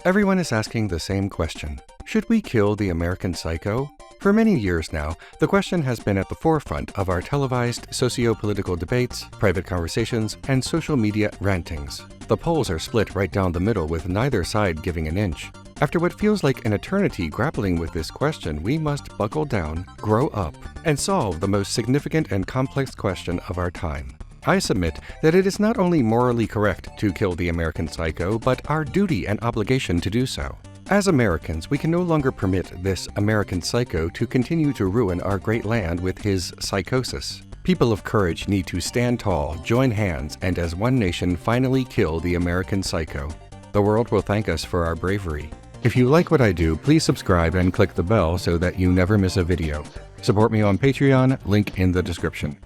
Everyone is asking the same question. Should we kill the American psycho? For many years now, the question has been at the forefront of our televised socio-political debates, private conversations, and social media rantings. The polls are split right down the middle with neither side giving an inch. After what feels like an eternity grappling with this question, we must buckle down, grow up, and solve the most significant and complex question of our time. I submit that it is not only morally correct to kill the American psycho, but our duty and obligation to do so. As Americans, we can no longer permit this American psycho to continue to ruin our great land with his psychosis. People of courage need to stand tall, join hands, and as one nation finally kill the American psycho. The world will thank us for our bravery. If you like what I do, please subscribe and click the bell so that you never miss a video. Support me on Patreon, link in the description.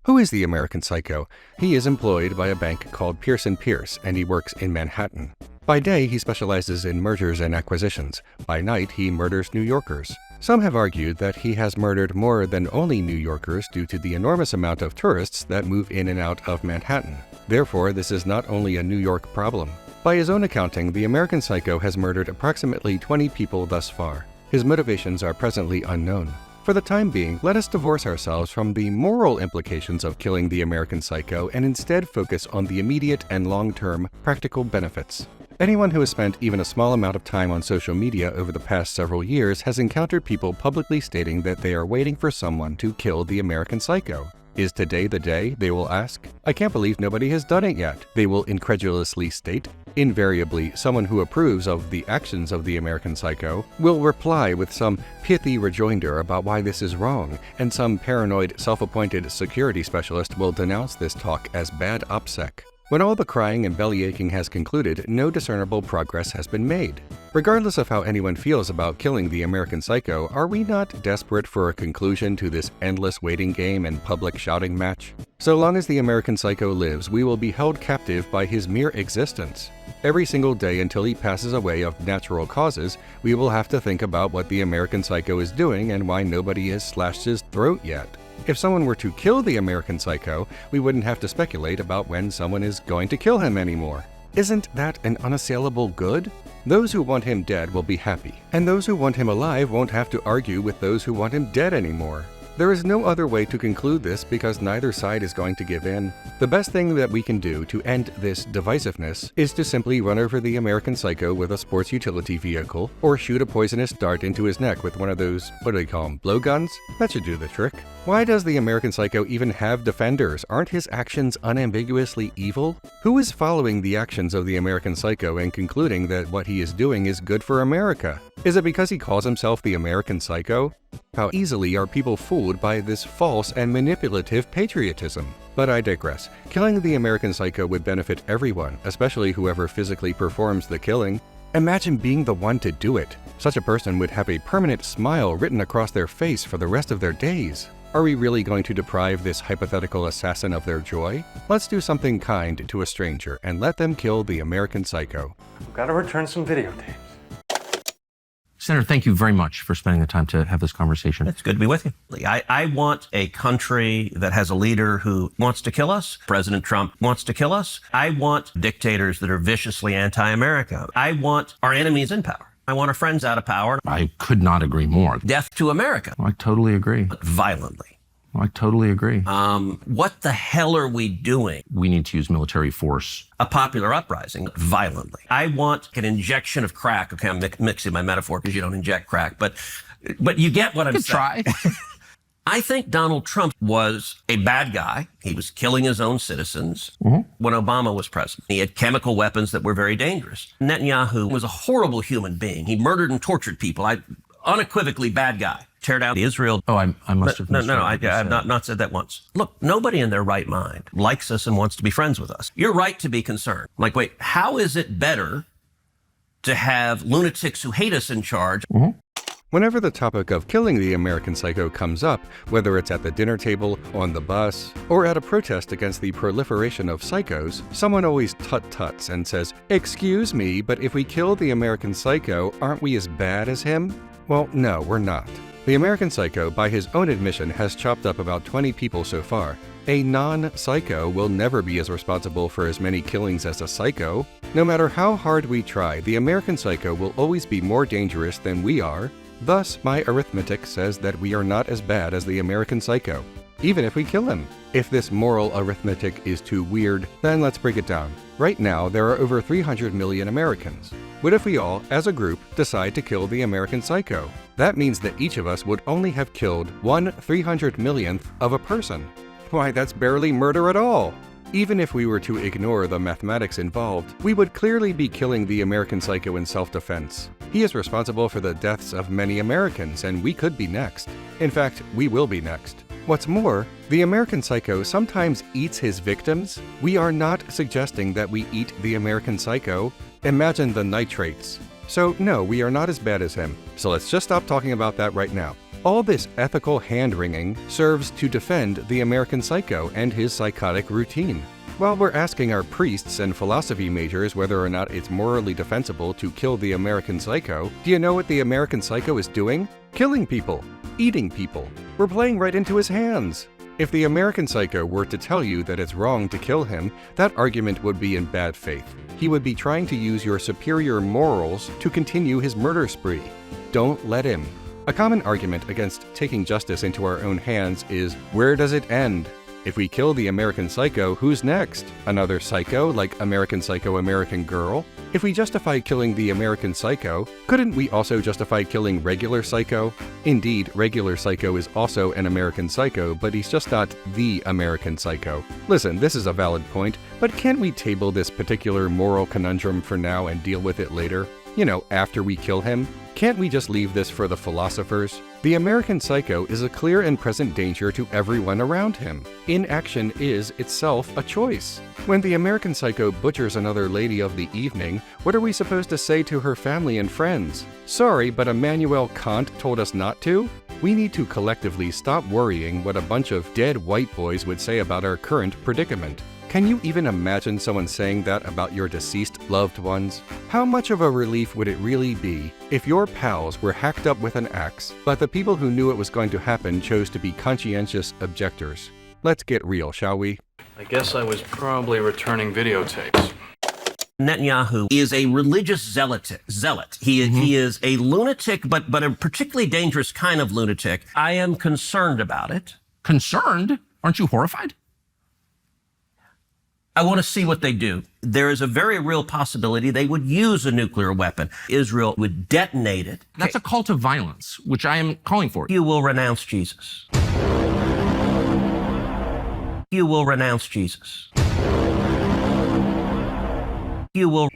Who is the American psycho? He is employed by a bank called Pierce & Pierce, and he works in Manhattan. By day, he specializes in mergers and acquisitions. By night, he murders New Yorkers. Some have argued that he has murdered more than only New Yorkers due to the enormous amount of tourists that move in and out of Manhattan. Therefore, this is not only a New York problem. By his own accounting, the American psycho has murdered approximately 20 people thus far. His motivations are presently unknown. For the time being, let us divorce ourselves from the moral implications of killing the American psycho and instead focus on the immediate and long-term practical benefits. Anyone who has spent even a small amount of time on social media over the past several years has encountered people publicly stating that they are waiting for someone to kill the American psycho. Is today the day? They will ask. I can't believe nobody has done it yet, they will incredulously state. Invariably, someone who approves of the actions of the American psycho will reply with some pithy rejoinder about why this is wrong, and some paranoid, self-appointed security specialist will denounce this talk as bad OPSEC. When all the crying and bellyaching has concluded, no discernible progress has been made. Regardless of how anyone feels about killing the American psycho, are we not desperate for a conclusion to this endless waiting game and public shouting match? So long as the American psycho lives, we will be held captive by his mere existence. Every single day until he passes away of natural causes, we will have to think about what the American psycho is doing and why nobody has slashed his throat yet. If someone were to kill the American psycho, we wouldn't have to speculate about when someone is going to kill him anymore. Isn't that an unassailable good? Those who want him dead will be happy, and those who want him alive won't have to argue with those who want him dead anymore. There is no other way to conclude this because neither side is going to give in. The best thing that we can do to end this divisiveness is to simply run over the American psycho with a sports utility vehicle or shoot a poisonous dart into his neck with one of those, what do they call them, blowguns? That should do the trick. Why does the American psycho even have defenders? Aren't his actions unambiguously evil? Who is following the actions of the American psycho and concluding that what he is doing is good for America? Is it because he calls himself the American psycho? How easily are people fooled by this false and manipulative patriotism? But I digress. Killing the American psycho would benefit everyone, especially whoever physically performs the killing. Imagine being the one to do it. Such a person would have a permanent smile written across their face for the rest of their days. Are we really going to deprive this hypothetical assassin of their joy? Let's do something kind to a stranger and let them kill the American psycho. I've got to return some videotapes. Senator, thank you very much for spending the time to have this conversation. It's good to be with you. I want a country that has a leader who wants to kill us. President Trump wants to kill us. I want dictators that are viciously anti-America. I want our enemies in power. I want our friends out of power. I could not agree more. Death to America. I totally agree. But violently. I totally agree. What the hell are we doing? We need to use military force. A popular uprising, violently. I want an injection of crack. Okay, I'm mixing my metaphor because you don't inject crack, but you get what I'm saying. Try. I think Donald Trump was a bad guy. He was killing his own citizens when Obama was president. He had chemical weapons that were very dangerous. Netanyahu was a horrible human being. He murdered and tortured people. Unequivocally bad guy. Tear down Israel. Oh, I must have No, I've not said that once. Look, nobody in their right mind likes us and wants to be friends with us. You're right to be concerned. Like, wait, how is it better to have lunatics who hate us in charge? Whenever the topic of killing the American psycho comes up, whether it's at the dinner table, on the bus, or at a protest against the proliferation of psychos, someone always tut-tuts and says, "Excuse me, but if we kill the American psycho, aren't we as bad as him?" Well, no, we're not. The American psycho, by his own admission, has chopped up about 20 people so far. A non-psycho will never be as responsible for as many killings as a psycho. No matter how hard we try, the American psycho will always be more dangerous than we are. Thus, my arithmetic says that we are not as bad as the American psycho, even if we kill him. If this moral arithmetic is too weird, then let's break it down. Right now, there are over 300 million Americans. What if we all, as a group, decide to kill the American psycho? That means that each of us would only have killed 1/300 millionth of a person. Why, that's barely murder at all! Even if we were to ignore the mathematics involved, we would clearly be killing the American psycho in self-defense. He is responsible for the deaths of many Americans, and we could be next. In fact, we will be next. What's more, the American psycho sometimes eats his victims. We are not suggesting that we eat the American psycho. Imagine the nitrates. So no, we are not as bad as him. So let's just stop talking about that right now. All this ethical hand-wringing serves to defend the American psycho and his psychotic routine. While we're asking our priests and philosophy majors whether or not it's morally defensible to kill the American psycho, do you know what the American psycho is doing? Killing people. Eating people. We're playing right into his hands. If the American psycho were to tell you that it's wrong to kill him, that argument would be in bad faith. He would be trying to use your superior morals to continue his murder spree. Don't let him. A common argument against taking justice into our own hands is, where does it end? If we kill the American psycho, who's next? Another psycho like American Psycho American Girl? If we justify killing the American psycho, couldn't we also justify killing regular psycho? Indeed, regular psycho is also an American psycho, but he's just not the American psycho. Listen, this is a valid point, but can't we table this particular moral conundrum for now and deal with it later? You know, after we kill him? Can't we just leave this for the philosophers? The American psycho is a clear and present danger to everyone around him. Inaction is itself a choice. When the American psycho butchers another lady of the evening, what are we supposed to say to her family and friends? Sorry, but Immanuel Kant told us not to? We need to collectively stop worrying what a bunch of dead white boys would say about our current predicament. Can you even imagine someone saying that about your deceased loved ones? How much of a relief would it really be if your pals were hacked up with an axe, but the people who knew it was going to happen chose to be conscientious objectors? Let's get real, shall we? I guess I was probably returning videotapes. Netanyahu is a religious zealot. He is a lunatic, but a particularly dangerous kind of lunatic. I am concerned about it. Concerned? Aren't you horrified? I want to see what they do. There is a very real possibility they would use a nuclear weapon. Israel would detonate it. That's a call to violence, which I am calling for. You will renounce Jesus. You will renounce Jesus. You will.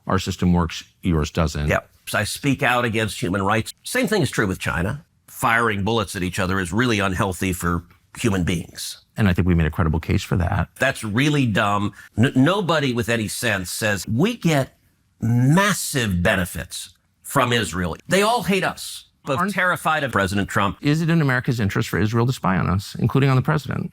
Our system works, yours doesn't. Yep. I speak out against human rights. Same thing is true with China. Firing bullets at each other is really unhealthy for human beings. And I think we made a credible case for that. That's really dumb. Nobody with any sense says we get massive benefits from Israel. They all hate us, but terrified of President Trump. Is it in America's interest for Israel to spy on us, including on the president?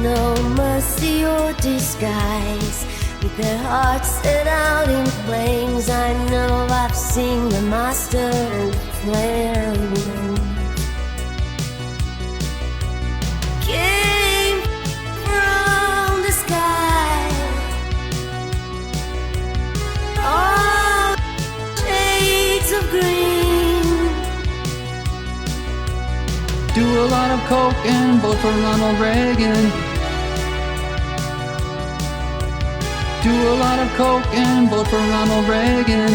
No mercy or disguise, with their hearts set out in flames. I know I've seen the master flare. Came from the sky, all shades of green. Do a lot of coke and vote for Ronald Reagan. Do a lot of coke and vote for Ronald Reagan.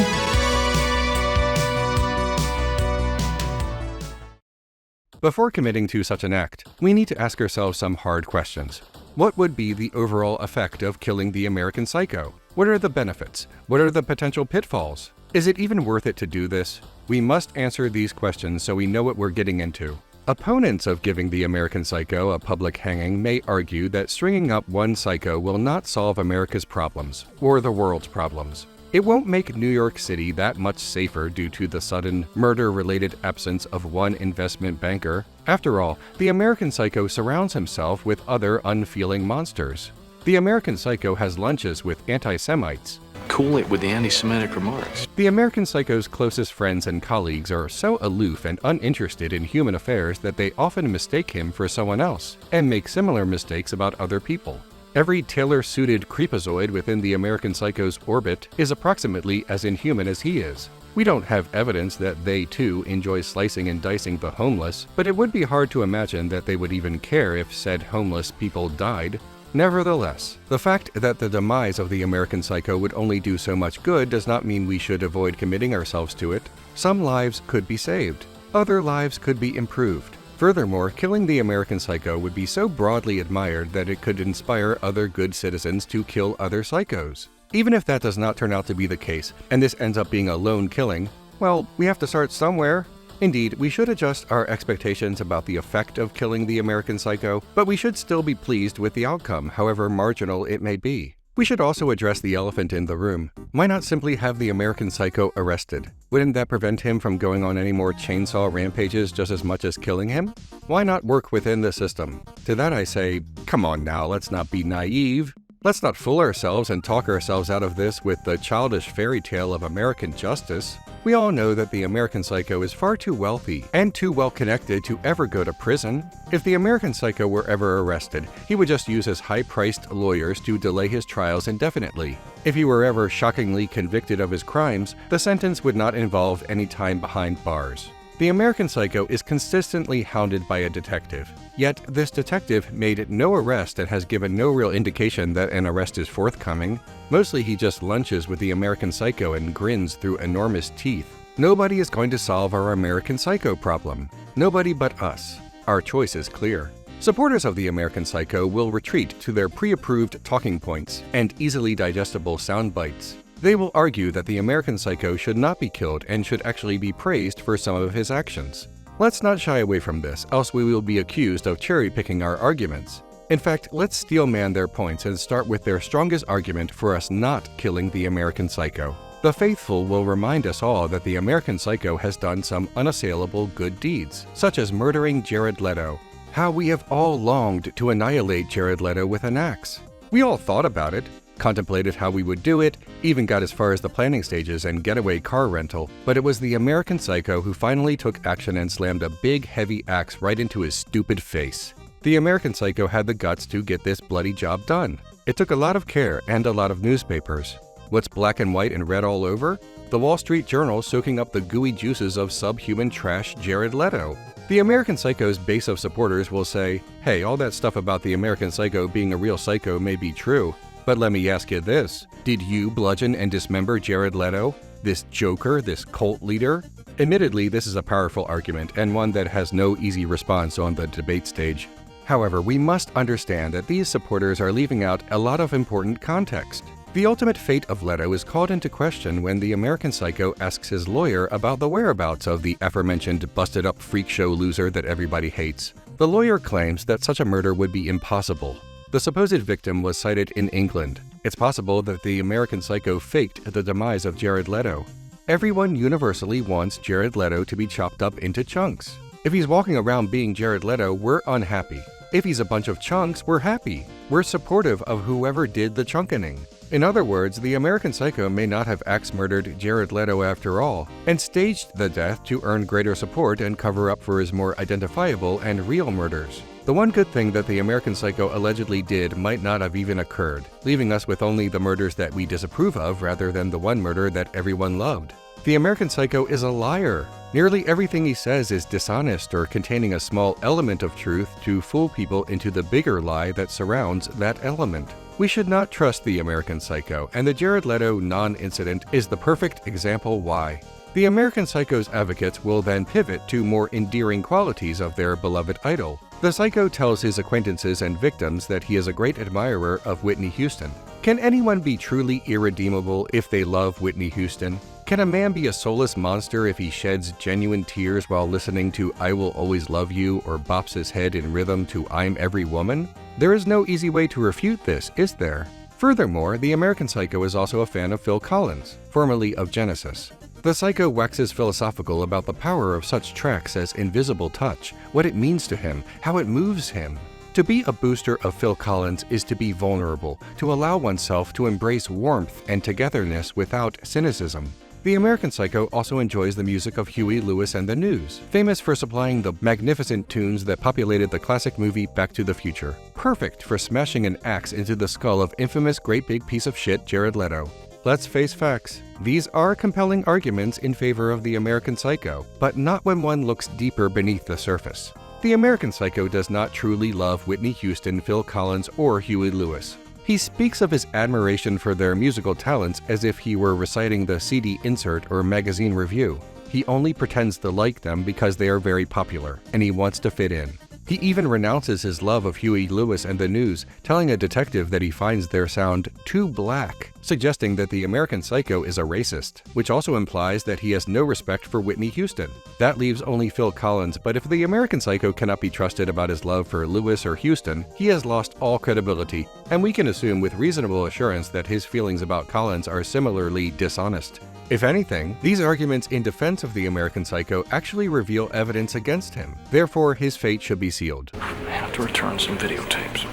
Before committing to such an act, we need to ask ourselves some hard questions. What would be the overall effect of killing the American psycho? What are the benefits? What are the potential pitfalls? Is it even worth it to do this? We must answer these questions so we know what we're getting into. Opponents of giving the American Psycho a public hanging may argue that stringing up one psycho will not solve America's problems, or the world's problems. It won't make New York City that much safer due to the sudden, murder-related absence of one investment banker. After all, the American Psycho surrounds himself with other unfeeling monsters. The American Psycho has lunches with anti-Semites. Cool it with the anti-Semitic remarks. The American Psycho's closest friends and colleagues are so aloof and uninterested in human affairs that they often mistake him for someone else, and make similar mistakes about other people. Every tailor-suited creepazoid within the American Psycho's orbit is approximately as inhuman as he is. We don't have evidence that they, too, enjoy slicing and dicing the homeless, but it would be hard to imagine that they would even care if said homeless people died. Nevertheless, the fact that the demise of the American Psycho would only do so much good does not mean we should avoid committing ourselves to it. Some lives could be saved. Other lives could be improved. Furthermore, killing the American Psycho would be so broadly admired that it could inspire other good citizens to kill other psychos. Even if that does not turn out to be the case, and this ends up being a lone killing, well, we have to start somewhere. Indeed, we should adjust our expectations about the effect of killing the American Psycho, but we should still be pleased with the outcome, however marginal it may be. We should also address the elephant in the room. Why not simply have the American Psycho arrested? Wouldn't that prevent him from going on any more chainsaw rampages just as much as killing him? Why not work within the system? To that I say, come on now, let's not be naive. Let's not fool ourselves and talk ourselves out of this with the childish fairy tale of American justice. We all know that the American Psycho is far too wealthy and too well connected to ever go to prison. If the American Psycho were ever arrested, he would just use his high-priced lawyers to delay his trials indefinitely. If he were ever shockingly convicted of his crimes, the sentence would not involve any time behind bars. The American Psycho is consistently hounded by a detective. Yet, this detective made no arrest and has given no real indication that an arrest is forthcoming. Mostly he just lunches with the American Psycho and grins through enormous teeth. Nobody is going to solve our American Psycho problem. Nobody but us. Our choice is clear. Supporters of the American Psycho will retreat to their pre-approved talking points and easily digestible sound bites. They will argue that the American Psycho should not be killed and should actually be praised for some of his actions. Let's not shy away from this, else we will be accused of cherry-picking our arguments. In fact, let's steel-man their points and start with their strongest argument for us not killing the American Psycho. The faithful will remind us all that the American Psycho has done some unassailable good deeds, such as murdering Jared Leto. How we have all longed to annihilate Jared Leto with an axe. We all thought about it, contemplated how we would do it, even got as far as the planning stages and getaway car rental, but it was the American Psycho who finally took action and slammed a big, heavy axe right into his stupid face. The American Psycho had the guts to get this bloody job done. It took a lot of care and a lot of newspapers. What's black and white and red all over? The Wall Street Journal soaking up the gooey juices of subhuman trash Jared Leto. The American Psycho's base of supporters will say, hey, all that stuff about the American Psycho being a real psycho may be true, but let me ask you this. Did you bludgeon and dismember Jared Leto? This joker, this cult leader? Admittedly, this is a powerful argument and one that has no easy response on the debate stage. However, we must understand that these supporters are leaving out a lot of important context. The ultimate fate of Leto is called into question when the American Psycho asks his lawyer about the whereabouts of the aforementioned busted-up freak show loser that everybody hates. The lawyer claims that such a murder would be impossible. The supposed victim was cited in England. It's possible that the American Psycho faked the demise of Jared Leto. Everyone universally wants Jared Leto to be chopped up into chunks. If he's walking around being Jared Leto, we're unhappy. If he's a bunch of chunks, we're happy. We're supportive of whoever did the chunkening. In other words, the American Psycho may not have axe-murdered Jared Leto after all, and staged the death to earn greater support and cover up for his more identifiable and real murders. The one good thing that the American Psycho allegedly did might not have even occurred, leaving us with only the murders that we disapprove of rather than the one murder that everyone loved. The American Psycho is a liar. Nearly everything he says is dishonest or containing a small element of truth to fool people into the bigger lie that surrounds that element. We should not trust the American Psycho, and the Jared Leto non-incident is the perfect example why. The American Psycho's advocates will then pivot to more endearing qualities of their beloved idol. The Psycho tells his acquaintances and victims that he is a great admirer of Whitney Houston. Can anyone be truly irredeemable if they love Whitney Houston? Can a man be a soulless monster if he sheds genuine tears while listening to I Will Always Love You or bops his head in rhythm to I'm Every Woman? There is no easy way to refute this, is there? Furthermore, the American Psycho is also a fan of Phil Collins, formerly of Genesis. The Psycho waxes philosophical about the power of such tracks as Invisible Touch, what it means to him, how it moves him. To be a booster of Phil Collins is to be vulnerable, to allow oneself to embrace warmth and togetherness without cynicism. The American Psycho also enjoys the music of Huey Lewis and the News, famous for supplying the magnificent tunes that populated the classic movie Back to the Future. Perfect for smashing an axe into the skull of infamous great big piece of shit Jared Leto. Let's face facts. These are compelling arguments in favor of the American Psycho, but not when one looks deeper beneath the surface. The American Psycho does not truly love Whitney Houston, Phil Collins, or Huey Lewis. He speaks of his admiration for their musical talents as if he were reciting the CD insert or magazine review. He only pretends to like them because they are very popular, and he wants to fit in. He even renounces his love of Huey Lewis and the News, telling a detective that he finds their sound too black, suggesting that the American Psycho is a racist, which also implies that he has no respect for Whitney Houston. That leaves only Phil Collins, but if the American Psycho cannot be trusted about his love for Lewis or Houston, he has lost all credibility, and we can assume with reasonable assurance that his feelings about Collins are similarly dishonest. If anything, these arguments in defense of the American Psycho actually reveal evidence against him. Therefore, his fate should be sealed. I have to return some videotapes.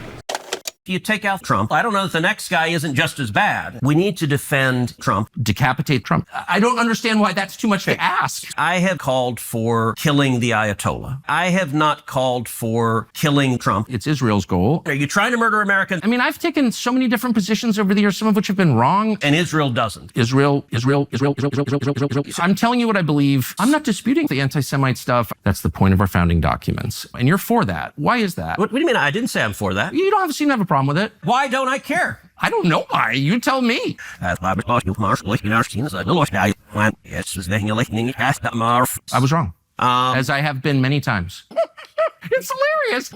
If you take out Trump, I don't know if the next guy isn't just as bad. We need to defend Trump. Decapitate Trump. I don't understand why that's too much to ask. I have called for killing the Ayatollah. I have not called for killing Trump. It's Israel's goal. Are you trying to murder Americans? I mean, I've taken so many different positions over the years, some of which have been wrong. And Israel doesn't. Israel. I'm telling you what I believe. I'm not disputing the anti-Semite stuff. That's the point of our founding documents. And you're for that. Why is that? What do you mean? I didn't say I'm for that. You don't seem to have a problem with it. Why don't I care? I don't know why. You tell me. I was wrong. As I have been many times. It's hilarious.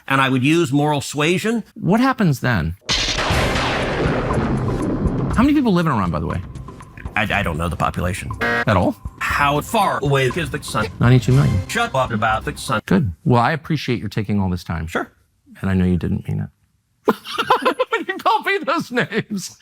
And I would use moral suasion. What happens then? How many people live in Iran, by the way? I don't know the population. At all? How far away is the sun? 92 million. Shut up about the sun. Good. Well, I appreciate your taking all this time. Sure. And I know you didn't mean it. You call me those names.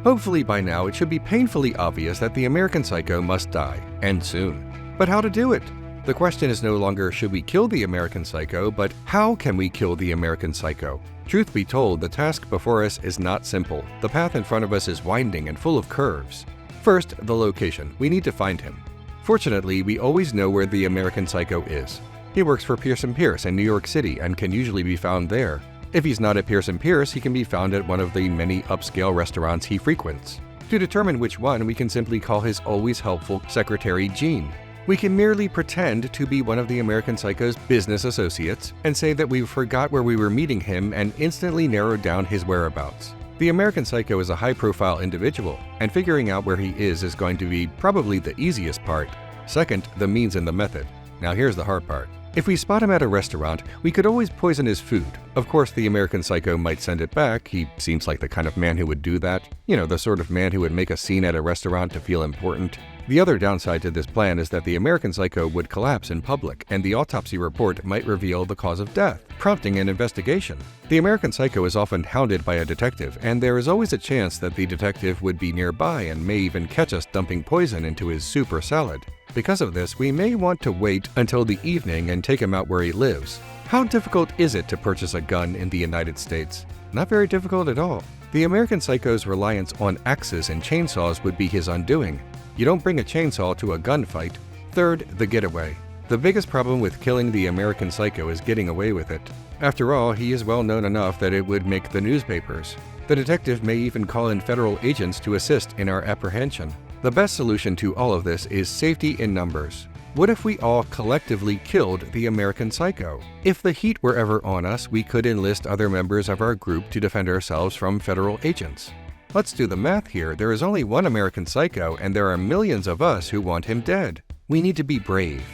Hopefully by now it should be painfully obvious that the American Psycho must die, and soon. But how to do it? The question is no longer should we kill the American Psycho, but how can we kill the American Psycho? Truth be told, the task before us is not simple. The path in front of us is winding and full of curves. First, the location. We need to find him. Fortunately, we always know where the American Psycho is. He works for Pierce & Pierce in New York City and can usually be found there. If he's not at Pierce & Pierce, he can be found at one of the many upscale restaurants he frequents. To determine which one, we can simply call his always helpful secretary Jean. We can merely pretend to be one of the American Psycho's business associates and say that we forgot where we were meeting him and instantly narrowed down his whereabouts. The American Psycho is a high-profile individual, and figuring out where he is going to be probably the easiest part. Second, the means and the method. Now here's the hard part. If we spot him at a restaurant, we could always poison his food. Of course, the American Psycho might send it back. He seems like the kind of man who would do that. You know, the sort of man who would make a scene at a restaurant to feel important. The other downside to this plan is that the American Psycho would collapse in public, and the autopsy report might reveal the cause of death, prompting an investigation. The American Psycho is often hounded by a detective, and there is always a chance that the detective would be nearby and may even catch us dumping poison into his soup or salad. Because of this, we may want to wait until the evening and take him out where he lives. How difficult is it to purchase a gun in the United States? Not very difficult at all. The American Psycho's reliance on axes and chainsaws would be his undoing. You don't bring a chainsaw to a gunfight. Third, the getaway. The biggest problem with killing the American Psycho is getting away with it. After all, he is well known enough that it would make the newspapers. The detective may even call in federal agents to assist in our apprehension. The best solution to all of this is safety in numbers. What if we all collectively killed the American Psycho? If the heat were ever on us, we could enlist other members of our group to defend ourselves from federal agents. Let's do the math here. There is only one American Psycho, and there are millions of us who want him dead. We need to be brave.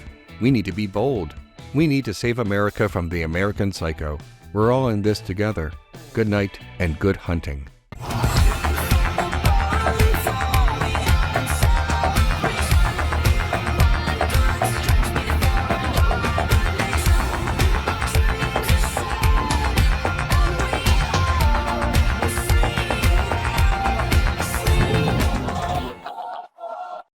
We need to be bold. We need to save America from the American Psycho. We're all in this together. Good night and good hunting.